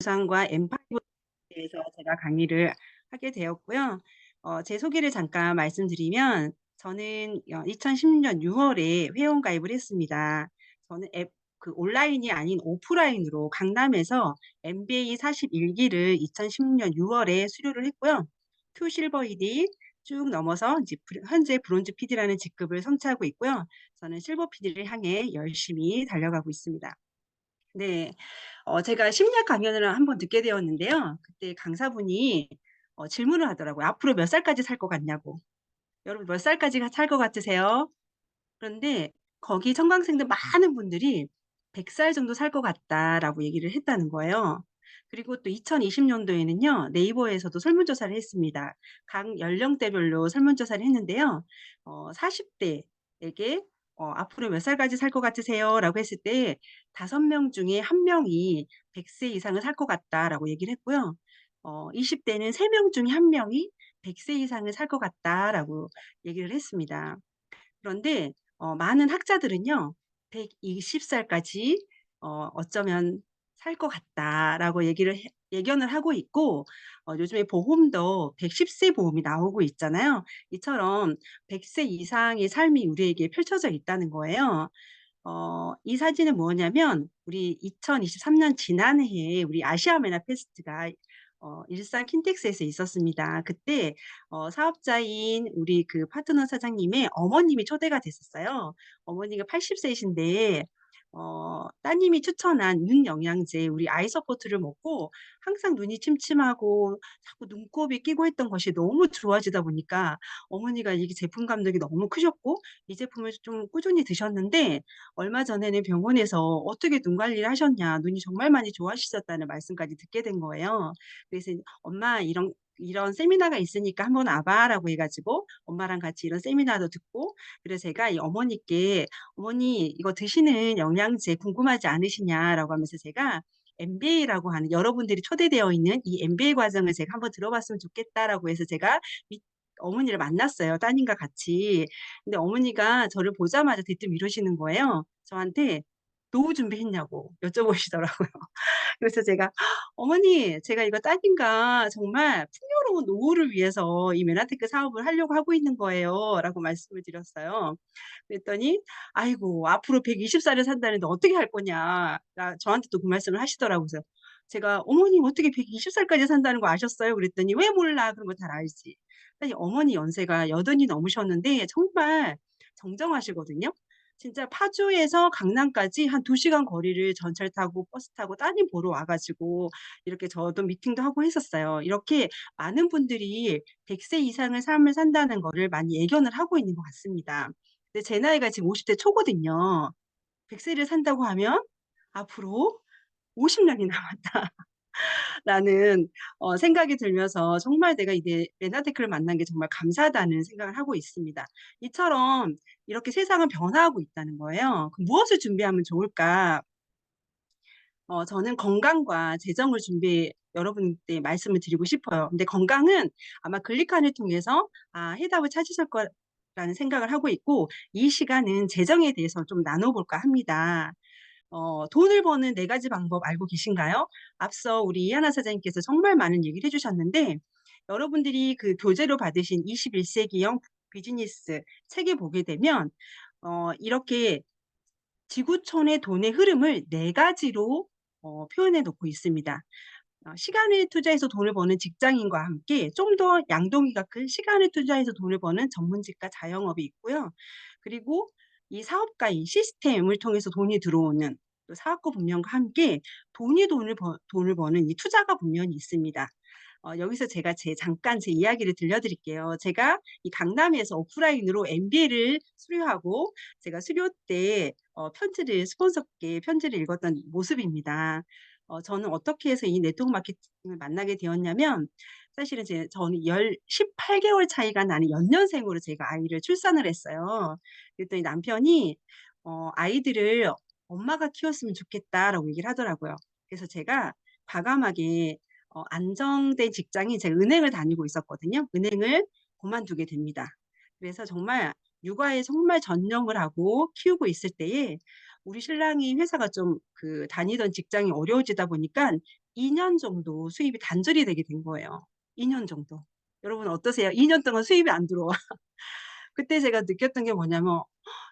상과 M5에 대해서 제가 강의를 하게 되었고요. 제 소개를 잠깐 말씀드리면 저는 2016년 6월에 회원 가입을 했습니다. 저는 온라인이 아닌 오프라인으로 강남에서 MBA 41기를 2016년 6월에 수료를 했고요. 큐 실버 ED 쭉 넘어서 이제 현재 브론즈 PD라는 직급을 성취하고 있고요. 저는 실버 PD를 향해 열심히 달려가고 있습니다. 네. 제가 심리학 강연을 한번 듣게 되었는데요. 그때 강사분이 질문을 하더라고요. "앞으로 몇 살까지 살 것 같냐."고. "여러분 몇 살까지 살 것 같으세요?" 그런데 거기 청강생들 많은 분들이 "100살 정도 살 것 같다."라고 얘기를 했다는 거예요. 그리고 또 2020 년도에는요. 네이버에서도 설문조사를 했습니다. 각 연령대별로 설문조사를 했는데요. 40 대에게 "앞으로 몇 살까지 살 것 같으세요?"라고 했을 때 5명 중에 1 명이 "100세 이상을 살 것 같다."라고 얘기를 했고요. 20 대는 3명 중에 1 명이 "100세 이상을 살 것 같다."라고 얘기를 했습니다. 그런데 많은 학자들은요. "120 살까지 어쩌면 살 것 같다."라고 예견을 하고 있고, 요즘에 보험도 110세 보험이 나오고 있잖아요. 이처럼 100세 이상의 삶이 우리에게 펼쳐져 있다는 거예요. 이 사진은 뭐냐면 우리 2023년 지난해에 우리 아시아 메나 페스트가 일산 킨텍스에서 있었습니다. 그때 사업자인 우리 그 파트너 사장님의 어머님이 초대가 됐었어요. 어머니가 80 세이신데 따님이 추천한 눈 영양제 우리 아이 서포트를 먹고 항상 눈이 침침하고 자꾸 눈곱이 끼고 했던 것이 너무 좋아지다 보니까 어머니가 이게 제품 감독이 너무 크셨고 이 제품을 좀 꾸준히 드셨는데, 얼마 전에는 병원에서 "어떻게 눈 관리를 하셨냐. 눈이 정말 많이 좋아지셨다."는 말씀까지 듣게 된 거예요. 그래서 "엄마 이런 세미나가 있으니까 한번 와 봐."라고 해 가지고 엄마랑 같이 이런 세미나도 듣고, 그래서 제가 이 어머니께 "어머니 이거 드시는 영양제 궁금하지 않으시냐?"라고 하면서 제가 MBA라고 하는 여러분들이 초대되어 있는 이 MBA 과정을 제가 "한번 들어봤으면 좋겠다."라고 해서 제가 미 어머니를 만났어요, 따님과 같이. 근데 어머니가 저를 보자마자 대뜸 이러시는 거예요. 저한테 노후 준비했냐고 여쭤보시더라고요. 그래서 제가 "어머니 제가 이거 따님과 정말 풍요로운 노후를 위해서 이 메나테크 사업을 하려고 하고 있는 거예요."라고 말씀을 드렸어요. 그랬더니 "아이고 앞으로 120 살을 산다는데 어떻게 할 거냐." 저한테 또 그 말씀을 하시더라고요. 그래서 제가 "어머니 어떻게 120 살까지 산다는 거 아셨어요?" 그랬더니 "왜 몰라? 그런 거 잘 알지." 사실 어머니 연세가 80이 넘으셨는데 정말 정정하시거든요. 진짜 파주에서 강남까지 한 2 시간 거리를 전철 타고 버스 타고 따님 보러 와 가지고 이렇게 저도 미팅도 하고 했었어요. 이렇게 많은 분들이 100세 이상의 삶을 산다는 거를 많이 예견을 하고 있는 것 같습니다. 근데 제 나이가 지금 50대 초거든요. 100 세를 산다고 하면 앞으로 50 년이 남았다. 라는 생각이 들면서 정말 '내가 이게 레나테크를 만난 게 정말 감사하다.'는 생각을 하고 있습니다. 이처럼 이렇게 세상은 변화하고 있다는 거예요. 그럼 무엇을 준비하면 좋을까? 저는 건강과 재정을 여러분께 말씀을 드리고 싶어요. 근데 건강은 아마 글리칸을 통해서 해답을 찾으실 거라는 생각을 하고 있고, 이 시간은 재정에 대해서 좀 나눠 볼까 합니다. 돈을 버는 4 가지 방법 알고 계신가요? 앞서 우리 이하나 사장님께서 정말 많은 얘기를 해 주셨는데, 여러분들이 그 교재로 받으신 21 세기형 비즈니스 책에 보게 되면 이렇게 지구촌의 돈의 흐름을 4 가지로 표현해 놓고 있습니다. 시간을 투자해서 돈을 버는 직장인과 함께 좀 더 양동이가 큰 시간을 투자해서 돈을 버는 전문직과 자영업이 있고요. 그리고 이 사업가인 시스템을 통해서 돈이 들어오는 또 사업가 분명과 함께 돈을 버는 이 투자가 분명히 있습니다. 여기서 제가 잠깐 제 이야기를 들려드릴게요. 제가 이 강남에서 오프라인으로 MBA를 수료하고 제가 수료 때 스폰서께 편지를 읽었던 모습입니다. 저는 어떻게 해서 이 네트워크 마케팅을 만나게 되었냐면, 사실은 저는 18 개월 차이가 나는 연년생으로 제가 아이를 출산을 했어요. 그랬더니 남편이 "아이들을 엄마가 키웠으면 좋겠다."라고 얘기를 하더라고요. 그래서 제가 과감하게 안정된 직장인 제가 은행을 다니고 있었거든요. 은행을 그만두게 됩니다. 그래서 정말 육아에 정말 전념을 하고 키우고 있을 때에 우리 신랑이 회사가 좀 다니던 직장이 어려워지다 보니까 2년 정도 수입이 단절이 되게 된 거예요. 2년 정도. 여러분 어떠세요? 2년 동안 수입이 안 들어와. 그때 제가 느꼈던 게 뭐냐면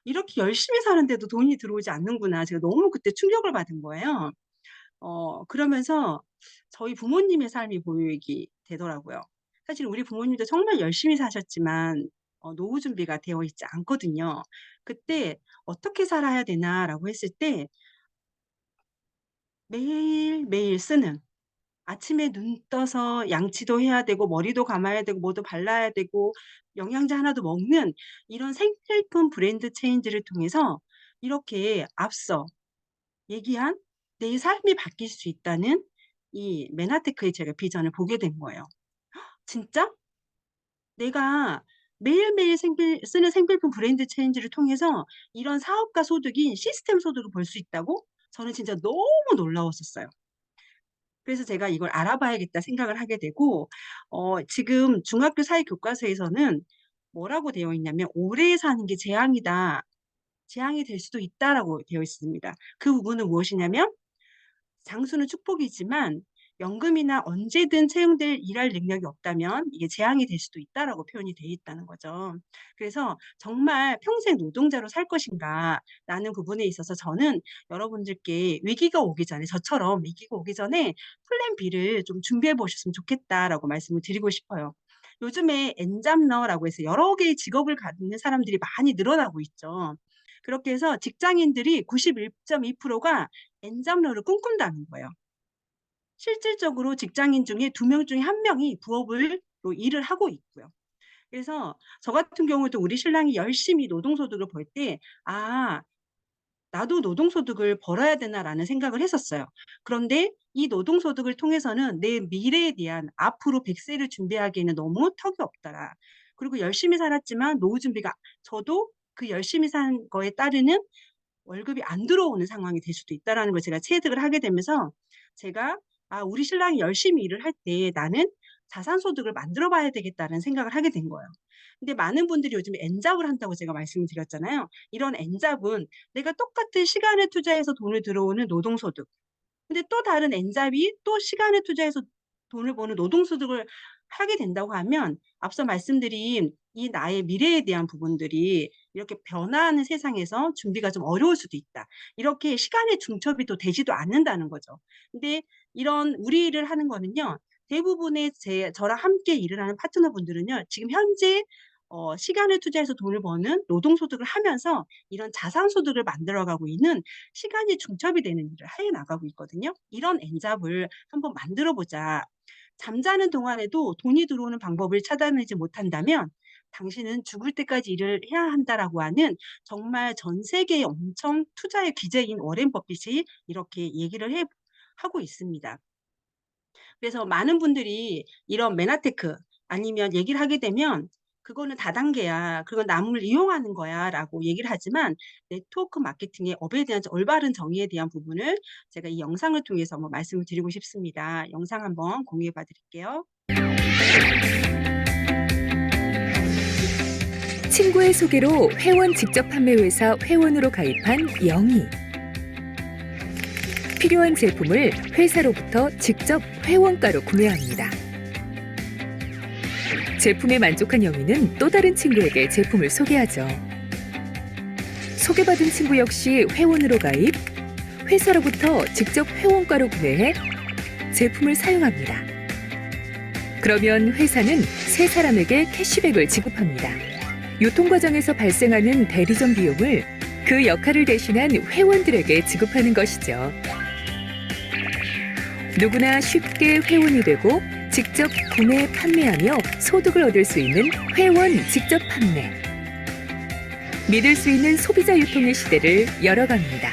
'이렇게 열심히 사는데도 돈이 들어오지 않는구나.' 제가 너무 그때 충격을 받은 거예요. 그러면서 저희 부모님의 삶이 보이게 되더라고요. 사실 우리 부모님도 정말 열심히 사셨지만 노후 준비가 되어 있지 않거든요. 그때 '어떻게 살아야 되나.'라고 했을 때 매일매일 쓰는, 아침에 눈 떠서 양치도 해야 되고 머리도 감아야 되고 뭐도 발라야 되고 영양제 하나도 먹는 이런 생필품 브랜드 체인지를 통해서 이렇게 앞서 얘기한 내 삶이 바뀔 수 있다는 이 맨하테크의 제가 비전을 보게 된 거예요. '진짜 내가 매일매일 쓰는 생필품 브랜드 체인지를 통해서 이런 사업가 소득인 시스템 소득을 벌 수 있다고?' 저는 진짜 너무 놀라웠었어요. 그래서 제가 '이걸 알아봐야겠다.' 생각을 하게 되고 지금 중학교 사회 교과서에서는 뭐라고 되어 있냐면 "오래 사는 게 재앙이다. 재앙이 될 수도 있다."라고 되어 있습니다. 그 부분은 무엇이냐면 장수는 축복이지만 연금이나 언제든 채용될 일할 능력이 없다면 이게 재앙이 될 수도 있다라고 표현이 되어 있다는 거죠. 그래서 '정말 평생 노동자로 살 것인가.'라는 부분에 있어서 저는 여러분들께 위기가 오기 전에 저처럼 위기가 오기 전에 플랜 B를 좀 준비해 보셨으면 좋겠다라고 말씀을 드리고 싶어요. 요즘에 엔잡러라고 해서 여러 개의 직업을 갖는 사람들이 많이 늘어나고 있죠. 그렇게 해서 직장인들이 91.2%가 엔잡러를 꿈꾼다는 거예요. 실질적으로 직장인 중에 2명 중에 1 명이 부업을 로 일을 하고 있고요. 그래서 저 같은 경우도 우리 신랑이 열심히 노동소득을 벌 때 '아 나도 노동소득을 벌어야 되나.'라는 생각을 했었어요. 그런데 이 노동소득을 통해서는 내 미래에 대한 앞으로 100 세를 준비하기에는 너무 턱이 없더라. 그리고 열심히 살았지만 노후 준비가 저도 그 열심히 산 거에 따르는 월급이 안 들어오는 상황이 될 수도 있다라는 걸 제가 체득을 하게 되면서 제가 '아 우리 신랑이 열심히 일을 할 때 나는 자산 소득을 만들어 봐야 되겠다.'는 생각을 하게 된 거예요. 근데 많은 분들이 요즘에 엔잡을 한다고 제가 말씀을 드렸잖아요. 이런 엔잡은 내가 똑같은 시간을 투자해서 돈을 들어오는 노동소득, 근데 또 다른 엔잡이 또 시간을 투자해서 돈을 버는 노동소득을 하게 된다고 하면 앞서 말씀드린 이 나의 미래에 대한 부분들이 이렇게 변화하는 세상에서 준비가 좀 어려울 수도 있다. 이렇게 시간의 중첩이 또 되지도 않는다는 거죠. 근데 이런 우리 일을 하는 거는요. 대부분의 저랑 함께 일을 하는 파트너분들은요. 지금 현재 시간을 투자해서 돈을 버는 노동소득을 하면서 이런 자산소득을 만들어 가고 있는 시간이 중첩이 되는 일을 해 나가고 있거든요. "이런 엔잡을 한번 만들어 보자. 잠자는 동안에도 돈이 들어오는 방법을 찾아내지 못한다면 당신은 죽을 때까지 일을 해야 한다."라고 하는 정말 전 세계의 엄청 투자의 귀재인 워렌 버핏이 이렇게 얘기를 해 하고 있습니다. 그래서 많은 분들이 이런 맨하테크 아니면 얘기를 하게 되면 "그거는 다단계야. 그건 남을 이용하는 거야."라고 얘기를 하지만 네트워크 마케팅의 업에 대한 올바른 정의에 대한 부분을 제가 이 영상을 통해서 한번 말씀을 드리고 싶습니다. 영상 한번 공유해 봐 드릴게요. 친구의 소개로 회원 직접 판매 회사 회원으로 가입한 영희. 필요한 제품을 회사로부터 직접 회원가로 구매합니다. 제품에 만족한 영희는 또 다른 친구에게 제품을 소개하죠. 소개받은 친구 역시 회원으로 가입, 회사로부터 직접 회원가로 구매해 제품을 사용합니다. 그러면 회사는 세 사람에게 캐시백을 지급합니다. 유통 과정에서 발생하는 대리점 비용을 그 역할을 대신한 회원들에게 지급하는 것이죠. 누구나 쉽게 회원이 되고 직접 구매, 판매하며 소득을 얻을 수 있는 회원 직접 판매. 믿을 수 있는 소비자 유통의 시대를 열어갑니다.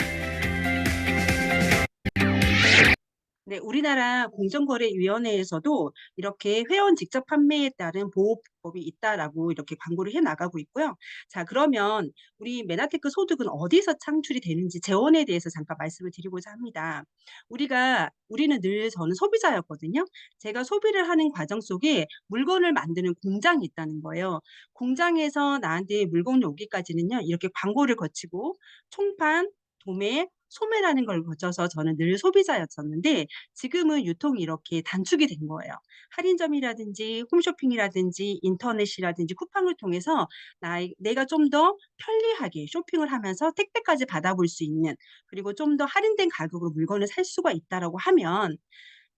네. 우리나라 공정거래위원회에서도 이렇게 "회원 직접 판매에 따른 보호법이 있다."라고 이렇게 광고를 해 나가고 있고요. 자 그러면 우리 메나테크 소득은 어디서 창출이 되는지 재원에 대해서 잠깐 말씀을 드리고자 합니다. 우리는 늘 저는 소비자였거든요. 제가 소비를 하는 과정 속에 물건을 만드는 공장이 있다는 거예요. 공장에서 나한테 물건이 오기까지는요. 이렇게 광고를 거치고 총판, 도매, 소매라는 걸 거쳐서 저는 늘 소비자였었는데 지금은 유통이 이렇게 단축이 된 거예요. 할인점이라든지 홈쇼핑이라든지 인터넷이라든지 쿠팡을 통해서 나의 내가 좀 더 편리하게 쇼핑을 하면서 택배까지 받아볼 수 있는, 그리고 좀 더 할인된 가격으로 물건을 살 수가 있다라고 하면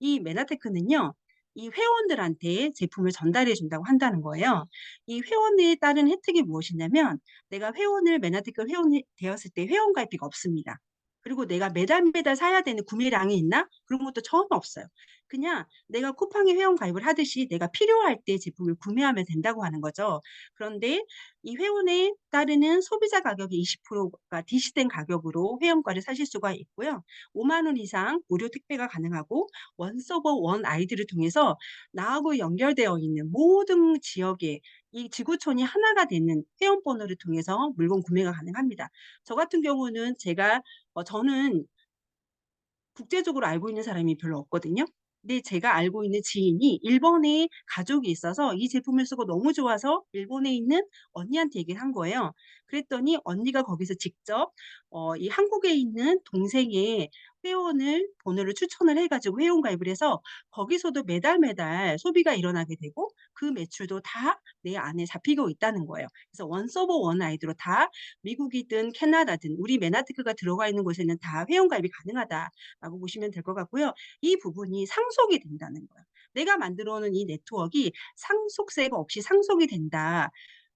이 메나테크는요, 이 회원들한테 제품을 전달해 준다고 한다는 거예요. 이 회원에 따른 혜택이 무엇이냐면, 내가 회원을 메나테크 회원이 되었을 때 회원 가입비가 없습니다. 그리고 내가 매달 매달 사야 되는 구매량이 있나? 그런 것도 전혀 없어요. 그냥 내가 쿠팡에 회원 가입을 하듯이 내가 필요할 때 제품을 구매하면 된다고 하는 거죠. 그런데 이 회원에 따르는 소비자 가격이 20%가 DC된 가격으로 회원권을 사실 수가 있고요. 5만 원 이상 무료 택배가 가능하고, 원 서버 원 아이디를 통해서 나하고 연결되어 있는 모든 지역에 이 지구촌이 하나가 되는 회원 번호를 통해서 물건 구매가 가능합니다. 저 같은 경우는 저는 국제적으로 알고 있는 사람이 별로 없거든요. 근데 제가 알고 있는 지인이 일본에 가족이 있어서 이 제품을 쓰고 너무 좋아서 일본에 있는 언니한테 얘기를 한 거예요. 그랬더니 언니가 거기서 직접 이 한국에 있는 동생의 회원을 번호를 추천을 해 가지고 회원 가입을 해서 거기서도 매달 매달 소비가 일어나게 되고, 그 매출도 다 내 안에 잡히고 있다는 거예요. 그래서 원 서버 원 아이디로 다, 미국이든 캐나다든 우리 메나테크가 들어가 있는 곳에는 다 회원 가입이 가능하다라고 보시면 될 것 같고요. 이 부분이 상속이 된다는 거예요. 내가 만들어 놓은 이 네트워크가 상속세가 없이 상속이 된다.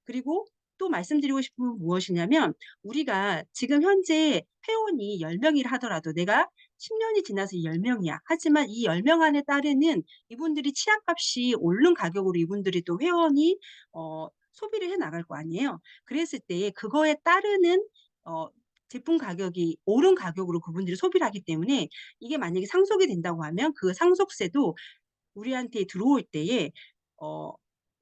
그리고 또 말씀드리고 싶은 건 무엇이냐면, 우리가 지금 현재 회원이 10 명이라 하더라도 내가 10 년이 지나서 10 명이야. 하지만 이 10명 안에 따르는 이분들이 치약값이 오른 가격으로 이분들이 또 회원이 소비를 해 나갈 거 아니에요. 그랬을 때 그거에 따르는 어 제품 가격이 오른 가격으로 그분들이 소비를 하기 때문에, 이게 만약에 상속이 된다고 하면 그 상속세도 우리한테 들어올 때에 어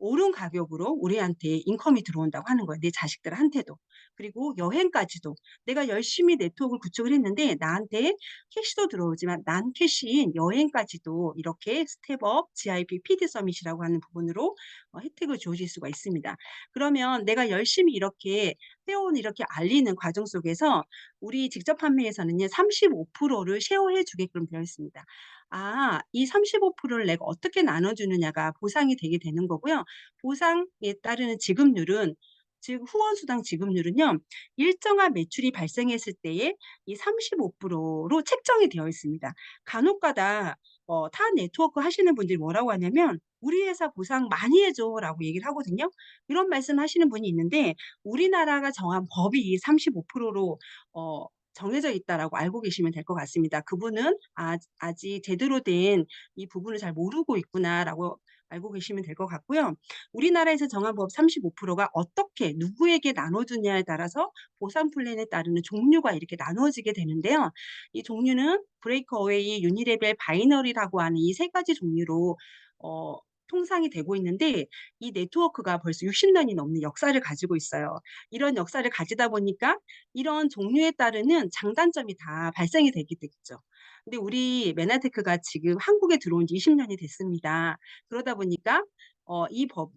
오른 가격으로 우리한테 인컴이 들어온다고 하는 거예요, 내 자식들한테도. 그리고 여행까지도 내가 열심히 네트워크를 구축을 했는데 나한테 캐시도 들어오지만 난 캐시인 여행까지도 이렇게 스텝업, GIP, PD 서밋이라고 하는 부분으로 혜택을 주어질 수가 있습니다. 그러면 내가 열심히 이렇게 회원을 이렇게 알리는 과정 속에서 우리 직접 판매에서는요, 35%를 쉐어해 주게끔 되어 있습니다. 이 35%를 내가 어떻게 나눠 주느냐가 보상이 되게 되는 거고요. 보상에 따르는 지급률은, 즉 후원 수당 지급률은요, 일정한 매출이 발생했을 때에 이 35%로 책정이 되어 있습니다. 간혹가다 타 네트워크 하시는 분들이 뭐라고 하냐면 "우리 회사 보상 많이 해 줘."라고 얘기를 하거든요. 이런 말씀하시는 분이 있는데, 우리나라가 정한 법이 35%로 정해져 있다라고 알고 계시면 될 것 같습니다. 그분은 아직 제대로 된 이 부분을 잘 모르고 있구나라고 알고 계시면 될 것 같고요. 우리나라에서 정한 법 35%가 어떻게 누구에게 나눠 주냐에 따라서 보상 플랜에 따르는 종류가 이렇게 나누어지게 되는데요. 이 종류는 브레이크어웨이, 유니레벨, 바이너리라고 하는 이 세 가지 종류로 어 통상이 되고 있는데, 이 네트워크가 벌써 60 년이 넘는 역사를 가지고 있어요. 이런 역사를 가지다 보니까 이런 종류에 따르는 장단점이 다 발생이 되게 되겠죠. 근데 우리 메나테크가 지금 한국에 들어온 지 20 년이 됐습니다. 그러다 보니까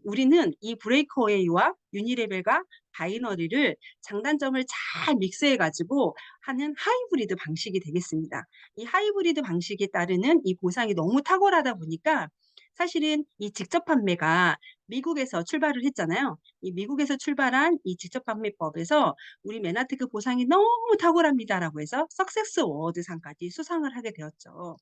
우리는 이 브레이크어웨이와 유니레벨과 바이너리를 장단점을 잘 믹스해 가지고 하는 하이브리드 방식이 되겠습니다. 이 하이브리드 방식에 따르는 이 보상이 너무 탁월하다 보니까, 사실은 이 직접 판매가 미국에서 출발을 했잖아요. 이 미국에서 출발한 이 직접 판매법에서 우리 메나테크 보상이 너무 탁월합니다라고 해서 석세스 어워드상까지 수상을 하게 되었죠.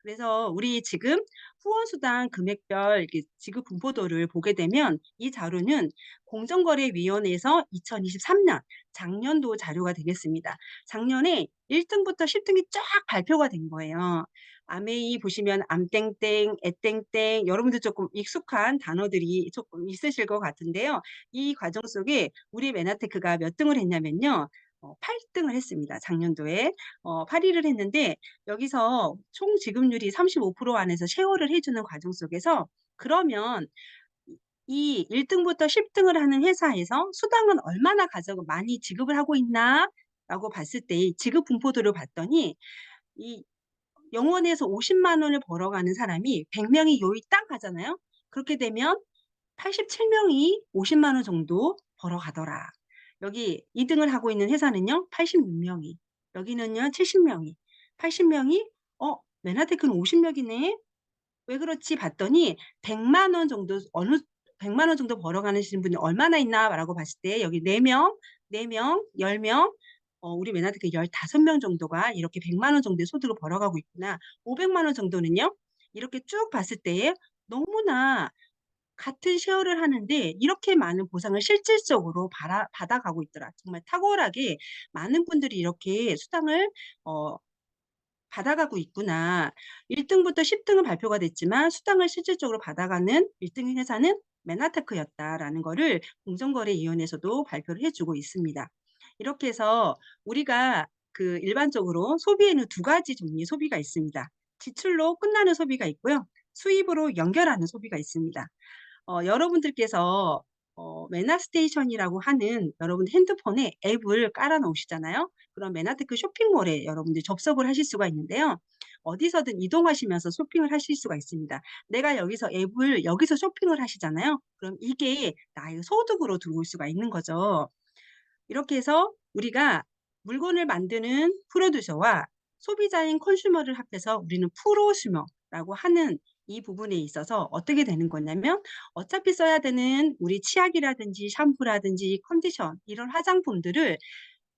그래서 우리 지금 후원 수당 금액별 이렇게 지급 분포도를 보게 되면, 이 자료는 공정거래위원회에서 2023년 작년도 자료가 되겠습니다. 작년에 1 등부터 10 등이 쫙 발표가 된 거예요. 아메이 보시면 암땡땡, 애땡땡, 여러분들 조금 익숙한 단어들이 조금 있으실 것 같은데요. 이 과정 속에 우리 메나테크가 몇 등을 했냐면요. 8 등을 했습니다, 작년도에. 8 위를 했는데, 여기서 총 지급률이 35% 안에서 쉐어를 해 주는 과정 속에서, 그러면 이 1 등부터 10 등을 하는 회사에서 수당은 얼마나 가져가 많이 지급을 하고 있나라고 봤을 때 지급 분포도를 봤더니, 이 영원에서 50만 원을 벌어가는 사람이 100 명이 요이 딱 가잖아요. 그렇게 되면 87 명이 50만 원 정도 벌어가더라. 여기 2 등을 하고 있는 회사는요, 86 명이. 여기는요 70 명이, 80 명이 메나테크는 50 명이네. 왜 그렇지 봤더니 100만 원 정도 어느 100만 원 정도 벌어가시는 분이 얼마나 있나라고 봤을 때 여기 4 명, 4 명, 10 명, 우리 메나드크 15명 정도가 이렇게 100만 원 정도의 소득을 벌어가고 있구나. 500만 원 정도는요. 이렇게 쭉 봤을 때에 너무나 같은 쉐어를 하는데 이렇게 많은 보상을 실질적으로 받아가고 있더라. 정말 탁월하게 많은 분들이 이렇게 수당을 어 받아가고 있구나. 1 등부터 10 등은 발표가 됐지만 수당을 실질적으로 받아가는 1등 회사는 메나테크였다라는 거를 공정거래위원회에서도 발표를 해 주고 있습니다. 이렇게 해서 우리가 그 일반적으로 소비에는 두 가지 종류의 소비가 있습니다. 지출로 끝나는 소비가 있고요. 수입으로 연결하는 소비가 있습니다. 여러분들께서 메나스테이션이라고 하는 여러분 핸드폰에 앱을 깔아 놓으시잖아요. 그럼 메나테크 쇼핑몰에 여러분들이 접속을 하실 수가 있는데요. 어디서든 이동하시면서 쇼핑을 하실 수가 있습니다. 내가 여기서 앱을 여기서 쇼핑을 하시잖아요. 그럼 이게 나의 소득으로 들어올 수가 있는 거죠. 이렇게 해서 우리가 물건을 만드는 프로듀서와 소비자인 컨슈머를 합해서 우리는 프로슈머라고 하는 이 부분에 있어서 어떻게 되는 거냐면 어차피 써야 되는 우리 치약이라든지 샴푸라든지 컨디션 이런 화장품들을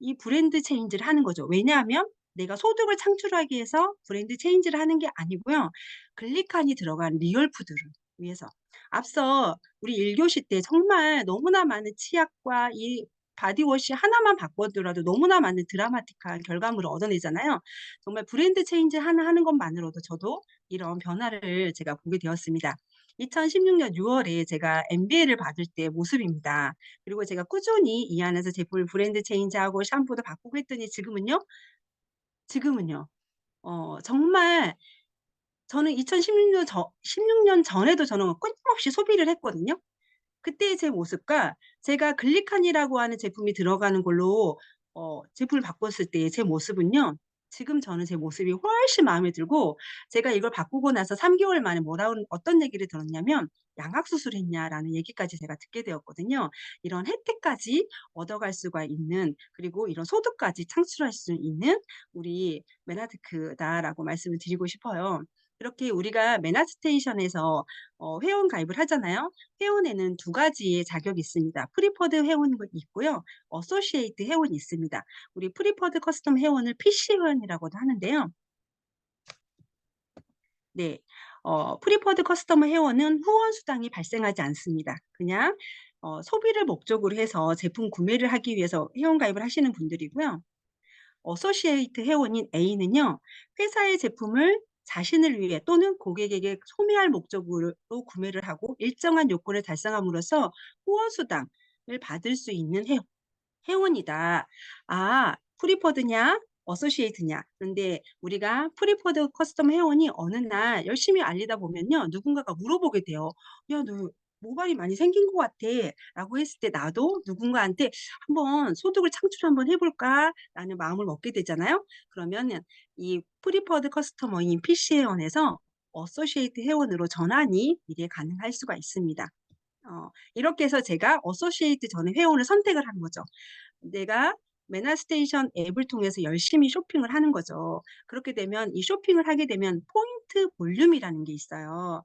이 브랜드 체인지를 하는 거죠. 왜냐하면 내가 소득을 창출하기 위해서 브랜드 체인지를 하는 게 아니고요. 글리칸이 들어간 리얼 푸드를 위해서. 앞서 우리 1 교시 때 정말 너무나 많은 치약과 이 바디워시 하나만 바꾸더라도 너무나 많은 드라마틱한 결과물을 얻어내잖아요. 정말 브랜드 체인지 하나 하는 것만으로도 저도 이런 변화를 제가 보게 되었습니다. 2016년 6 월에 제가 MBA를 받을 때 모습입니다. 그리고 제가 꾸준히 이 안에서 제품을 브랜드 체인지하고 샴푸도 바꾸고 했더니 지금은요. 정말 저는 2016년 전에도 저는 끊임없이 소비를 했거든요. 그때의 제 모습과 제가 글리칸이라고 하는 제품이 들어가는 걸로 제품을 바꿨을 때의 제 모습은요. 지금 저는 제 모습이 훨씬 마음에 들고 제가 이걸 바꾸고 나서 3 개월 만에 어떤 얘기를 들었냐면 "양악 수술했냐?"라는 얘기까지 제가 듣게 되었거든요. 이런 혜택까지 얻어갈 수가 있는 그리고 이런 소득까지 창출할 수 있는 우리 메나드크다라고 말씀을 드리고 싶어요. 이렇게 우리가 메나스테이션에서 회원 가입을 하잖아요. 회원에는 두 가지의 자격이 있습니다. 프리퍼드 회원이 있고요. 어소시에이트 회원이 있습니다. 우리 프리퍼드 커스텀 회원을 PC 회원이라고도 하는데요. 네. 프리퍼드 커스터머 회원은 후원 수당이 발생하지 않습니다. 그냥 소비를 목적으로 해서 제품 구매를 하기 위해서 회원 가입을 하시는 분들이고요. 어소시에이트 회원인 A는요. 회사의 제품을 자신을 위해 또는 고객에게 소매할 목적으로 구매를 하고 일정한 요건을 달성함으로써 후원 수당을 받을 수 있는 회원이다. 아, 프리퍼드냐? 어소시에이트냐? 근데 우리가 프리퍼드 커스텀 회원이 어느 날 열심히 알리다 보면요. 누군가가 물어보게 돼요. "야, 너 모발이 많이 생긴 것 같아." 라고 했을 때 나도 누군가한테 '한번 소득을 창출 한번 해 볼까?'라는 마음을 먹게 되잖아요. 그러면은 이 프리퍼드 커스터머인 PC 회원에서 어소시에이트 회원으로 전환이 미래에 가능할 수가 있습니다. 이렇게 해서 제가 어소시에이트 전에 회원을 선택을 한 거죠. 내가 메나스테이션 앱을 통해서 열심히 쇼핑을 하는 거죠. 그렇게 되면 이 쇼핑을 하게 되면 포인트 볼륨이라는 게 있어요.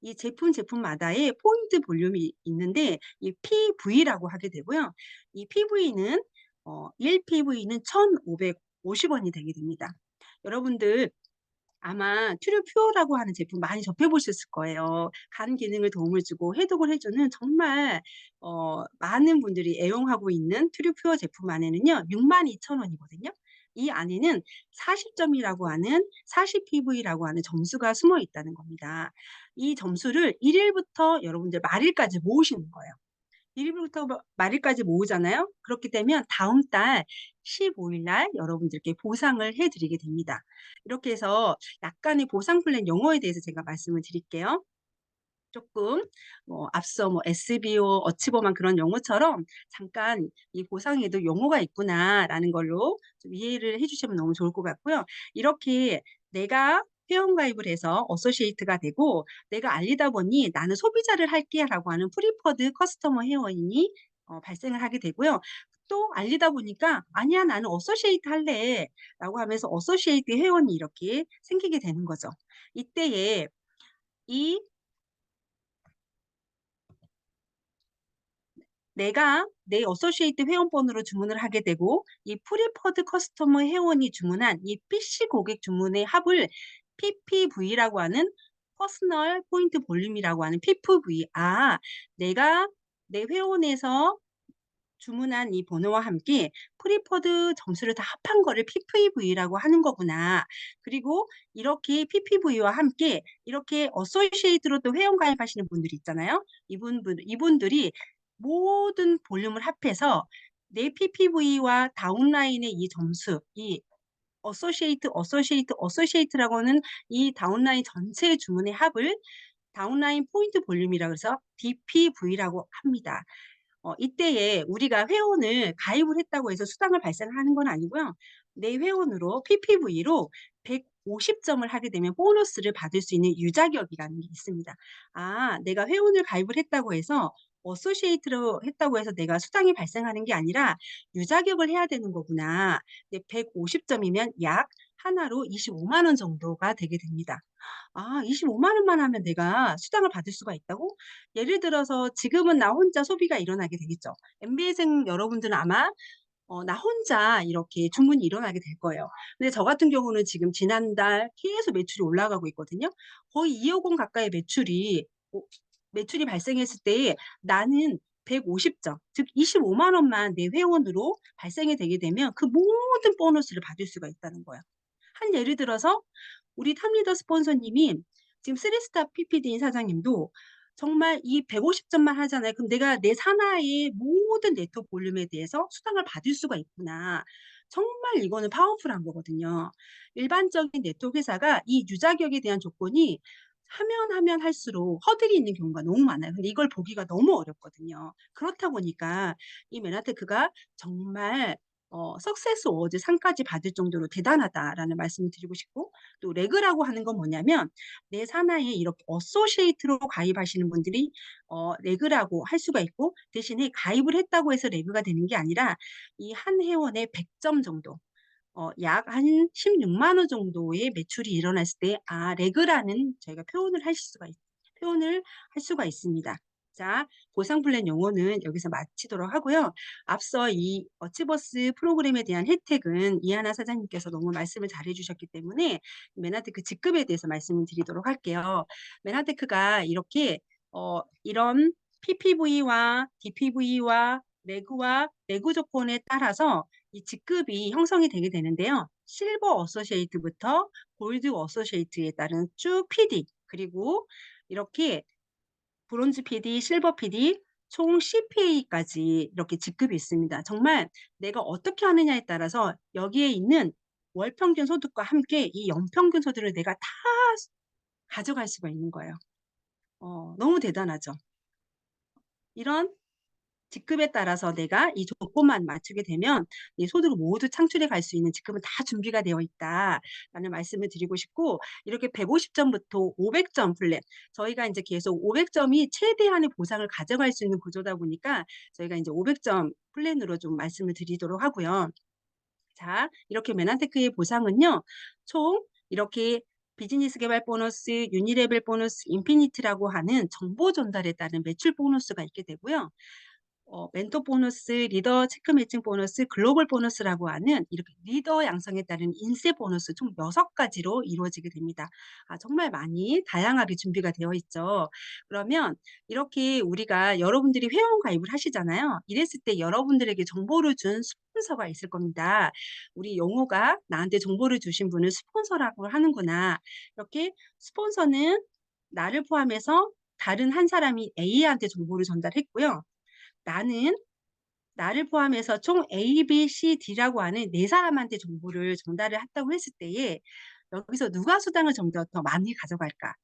이 제품마다의 포인트 볼륨이 있는데 이 PV라고 하게 되고요. 이 PV는 1 PV는 1,550 원이 되게 됩니다. 여러분들 아마 트루 퓨어라고 하는 제품 많이 접해 보셨을 거예요. 간 기능을 도움을 주고 해독을 해 주는 정말 많은 분들이 애용하고 있는 트루 퓨어 제품 안에는요 62,000 원이거든요. 이 안에는 40 점이라고 하는 40 PV라고 하는 점수가 숨어 있다는 겁니다. 이 점수를 1 일부터 여러분들 말일까지 모으시는 거예요. 1 일부터 말일까지 모으잖아요. 그렇게 되면 다음 달 15일 날 여러분들께 보상을 해 드리게 됩니다. 이렇게 해서 약간의 보상 플랜 용어에 대해서 제가 말씀을 드릴게요. 쪼끔 앞서 SBO, 어치버만 그런 용어처럼 잠깐 '이 보상에도 용어가 있구나.'라는 걸로 좀 이해를 해 주시면 너무 좋을 것 같고요. 이렇게 내가 회원 가입을 해서 어소시에이트가 되고 내가 알리다 보니 '나는 소비자를 할게.'라고 하는 프리퍼드 커스터머 회원이 발생을 하게 되고요. 또 알리다 보니까 "아니야. 나는 어소시에이트 할래."라고 하면서 어소시에이트 회원이 이렇게 생기게 되는 거죠. 이때에 이 내가 내 어소시에이트 회원번호로 주문을 하게 되고 이 프리퍼드 커스터머 회원이 주문한 이 PC 고객 주문의 합을 PPV라고 하는 퍼스널 포인트 볼륨이라고 하는 PPV. 내가 내 회원에서 주문한 이 번호와 함께 프리퍼드 점수를 다 합한 거를 PPV라고 하는 거구나. 그리고 이렇게 PPV와 함께 이렇게 어소시에이트로 또 회원 가입하시는 분들이 있잖아요. 이분들이 모든 볼륨을 합해서 내 PPV와 다운라인의 이 점수, 이 어소시에이트라고 하는 이 다운라인 전체의 주문의 합을 다운라인 포인트 볼륨이라고 해서 DPV라고 합니다. 이때에 우리가 회원을 가입을 했다고 해서 수당을 발생하는 건 아니고요. 내 회원으로 PPV로 150 점을 하게 되면 보너스를 받을 수 있는 유자격이라는 게 있습니다. 내가 회원을 가입을 했다고 해서 어소시에이트로 했다고 해서 내가 수당이 발생하는 게 아니라 유자격을 해야 되는 거구나. 네, 150 점이면 약 하나로 25만 원 정도가 되게 됩니다. 25만 원만 하면 내가 수당을 받을 수가 있다고? 예를 들어서 지금은 나 혼자 소비가 일어나게 되겠죠. MBA생 여러분들은 아마 나 혼자 이렇게 주문이 일어나게 될 거예요. 근데 저 같은 경우는 지금 지난달 계속 매출이 올라가고 있거든요. 거의 2억 원 가까이 매출이 발생했을 때에 나는 150 점, 즉 25만 원만 내 회원으로 발생이 되게 되면 그 모든 보너스를 받을 수가 있다는 거예요. 한 예를 들어서 우리 탑리더 스폰서님이 지금 3스타 PPD인 사장님도 정말 이 150 점만 하잖아요. 그럼 '내가 내 산하의 모든 네트워크 볼륨에 대해서 수당을 받을 수가 있구나.' 정말 이거는 파워풀한 거거든요. 일반적인 네트워크 회사가 이 유자격에 대한 조건이 하면 할수록 허들이 있는 경우가 너무 많아요. 근데 이걸 보기가 너무 어렵거든요. 그렇다 보니까 이 메나테크가 정말 석세스 어워즈 상까지 받을 정도로 대단하다라는 말씀을 드리고 싶고, 또 레그라고 하는 건 뭐냐면 내 산하에 이렇게 어소시에이트로 가입하시는 분들이 레그라고 할 수가 있고, 대신에 가입을 했다고 해서 레그가 되는 게 아니라 이 한 회원에 100점 정도, 약 한 16만 원 정도의 매출이 일어났을 때 레그라는 저희가 표현을 할 수가 있습니다. 자, 보상 플랜 용어는 여기서 마치도록 하고요. 앞서 이 어치버스 프로그램에 대한 혜택은 이하나 사장님께서 너무 말씀을 잘해 주셨기 때문에 메나테크 직급에 대해서 말씀을 드리도록 할게요. 메나테크가 이렇게 이런 PPV와 DPV와 레그와 레그 조건에 따라서 이 직급이 형성이 되게 되는데요. 실버 어소시에이트부터 골드 어소시에이트에 따른 쭉 PD, 그리고 이렇게 브론즈 PD, 실버 PD, 총 CPA까지 이렇게 직급이 있습니다. 정말 내가 어떻게 하느냐에 따라서 여기에 있는 월 평균 소득과 함께 이 연평균 소득을 내가 다 가져갈 수가 있는 거예요. 너무 대단하죠. 이런 직급에 따라서 내가 이 조건만 맞추게 되면 이 소득을 모두 창출해 갈 수 있는 직급은 다 준비가 되어 있다라는 말씀을 드리고 싶고, 이렇게 150 점부터 500점 플랜, 저희가 인제 계속 500 점이 최대한의 보상을 가져갈 수 있는 구조다 보니까 저희가 인제 500점 플랜으로 좀 말씀을 드리도록 하고요. 자, 이렇게 메난테크의 보상은요, 총 이렇게 비즈니스 개발 보너스, 유니레벨 보너스, 인피니티라고 하는 정보 전달에 따른 매출 보너스가 있게 되고요. 멘토 보너스, 리더 체크 매칭 보너스, 글로벌 보너스라고 하는 이렇게 리더 양성에 따른 인세 보너스 총 6 가지로 이루어지게 됩니다. 정말 많이 다양하게 준비가 되어 있죠. 그러면 이렇게 우리가 여러분들이 회원 가입을 하시잖아요. 이랬을 때 여러분들에게 정보를 준 스폰서가 있을 겁니다. '우리 용호가 나한테 정보를 주신 분을 스폰서라고 하는구나.' 이렇게 스폰서는 나를 포함해서 다른 한 사람이 A한테 정보를 전달했고요. 나는 나를 포함해서 총 A, B, C, D라고 하는 4 사람한테 정보를 전달을 했다고 했을 때에 여기서 누가 수당을 좀 더 많이 가져갈까?